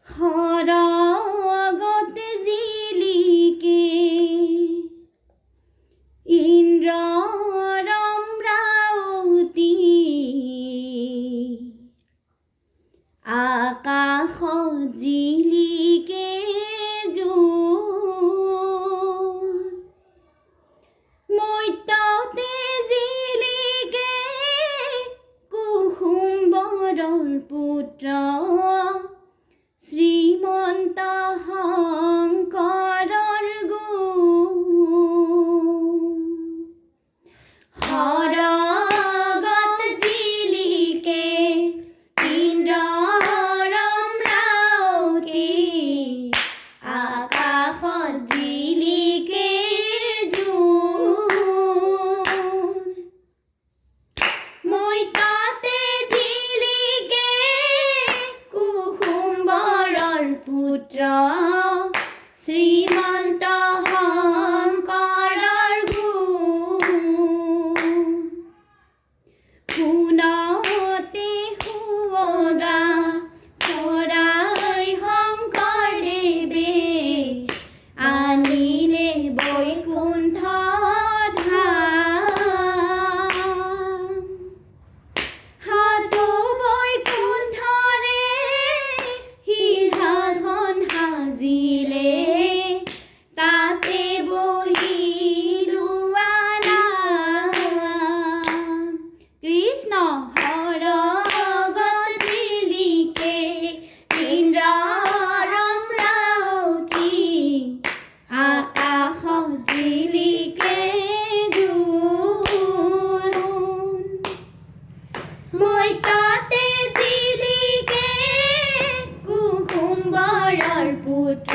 সৰগত জিলিকে ইন্দ্ৰ ৰম্ৰাৱতী আকাশ জিলিকে জোন মৰ্ত্যতে জিলিকে কুসুম্বৰৰ পুত্ৰ শ্ৰীমন্ত শংকৰৰ গুণ সৰগত জিলিকে ইন্দ্ৰ ৰম্ৰাৱতী আকাশত জিলিকে জোন মৰ্ত্যতে জিলিকে কুসুম্বৰৰ পুত্ৰ শ্ৰীমন্ত শংকৰৰ গুণ সোণতে সুৱগা চৰাই শংকৰদেৱে আনিলে বৈকুণ্ঠ ধাম হাতো বৈকুণ্ঠৰে সিংহাসন সাজিলে তাতে বহি লোৱা নাম কৃষ্ণ সৰগত জিলিকে ইন্দ্ৰ ৰম্ৰাৱতী আকাশত জিলিকে জোন মৰ্ত্যতে জিলিকে কুসুম্বৰৰ পুত্ৰ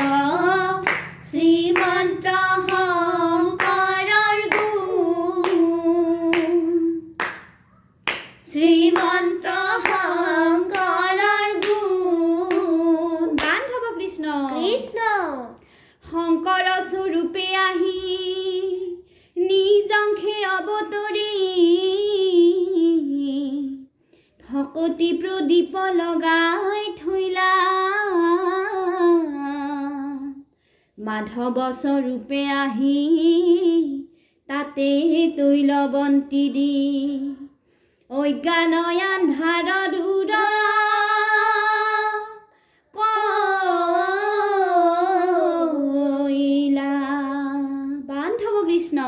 শ্ৰীমন্ত শংকৰৰ গুণ শ্ৰীমন্ত শংকৰৰ গুণ গান গাব কৃষ্ণ শংকৰ স্বৰূপে আহি নিজংখে অৱতৰি ভকতি প্ৰদীপ লগাই থৈলা মাধৱ স্বৰূপে আহি তাতে তৈলবন্তী দি অজ্ঞানয় আন্ধাৰ দূৰ কৰিলা বান্ধৱ কৃষ্ণ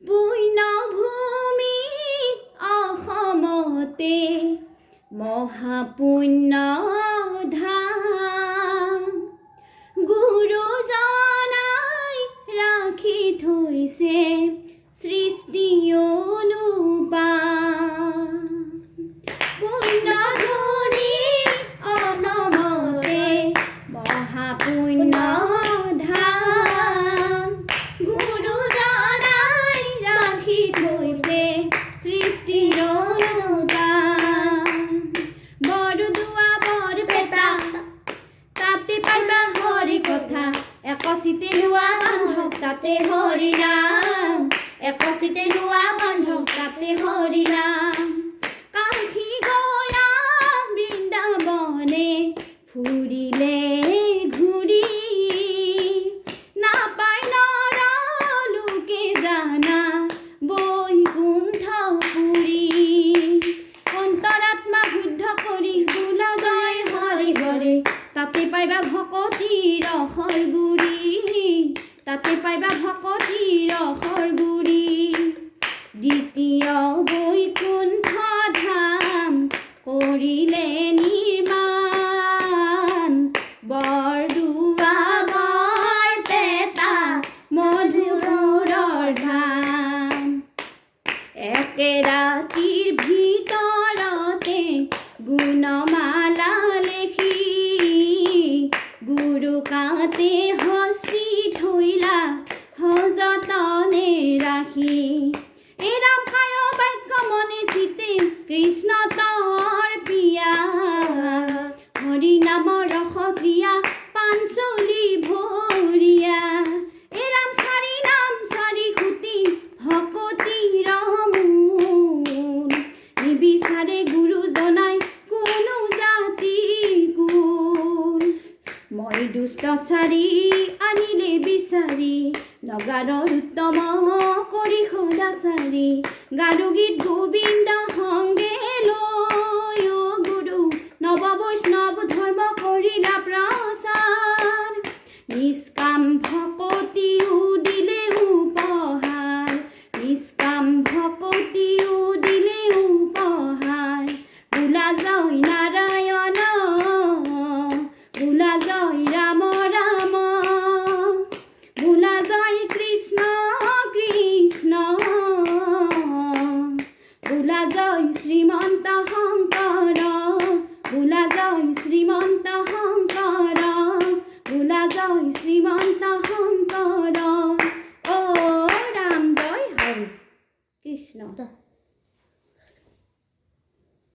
পুণ্যভূমি অসমতে মহাপুণ্য ধাম গুৰুজনাই ৰাখি থৈছে সৃষ্টি অনুপাম পুণ্যধনী অসমতে মহাপুণ্য ধাম গুৰুজনাই ৰাখি থৈছে সৃষ্টি অনুপাম বৰদোৱা বৰপেটা তাতে পাইবা হৰি কথা একচিতে লোৱা বান্ধৱ তাতে হৰি নাম একচিতে লোৱা বান্ধৱ তাতে হৰি নাম কাশী গয়া বৃন্দাবনে ফুৰিলে ঘূৰি নাপায় নৰলোকে জানা বৈকুণ্ঠ পুৰি অন্তৰাত্মা শুদ্ধ কৰি বোলা জয় হৰি হৰে তাতে পাইবা ভকতিৰ ৰসৰ গুৰি তাতে পাইবা ভকতিৰ ৰসৰ গুৰি দ্বিতীয় বৈকুণ্ঠ ধাম কৰিলে নিৰ্মাণ বৰদোৱা বৰপেটা মধুপুৰৰ ধাম একে ৰাতিৰ ভিতৰতে গুণমালা লেখি গুৰু কাতে হস্তি থৈলা সযতনে ৰাখি এই ৰাম খায় বাক্য মনে চিতে কৃষ্ণ তৰ প্ৰিয়া হৰি নামৰ ৰস প্ৰিয়া পাঞ্চলি ভৰিয়া এই ৰাম চাৰি নাম চাৰি খুটি ভকতি ৰমোন নিবিচাৰে গুৰু জনাই কোনো জাতি গুণ তছাৰি আনিলে বিচাৰি নগাৰৰ উত্তম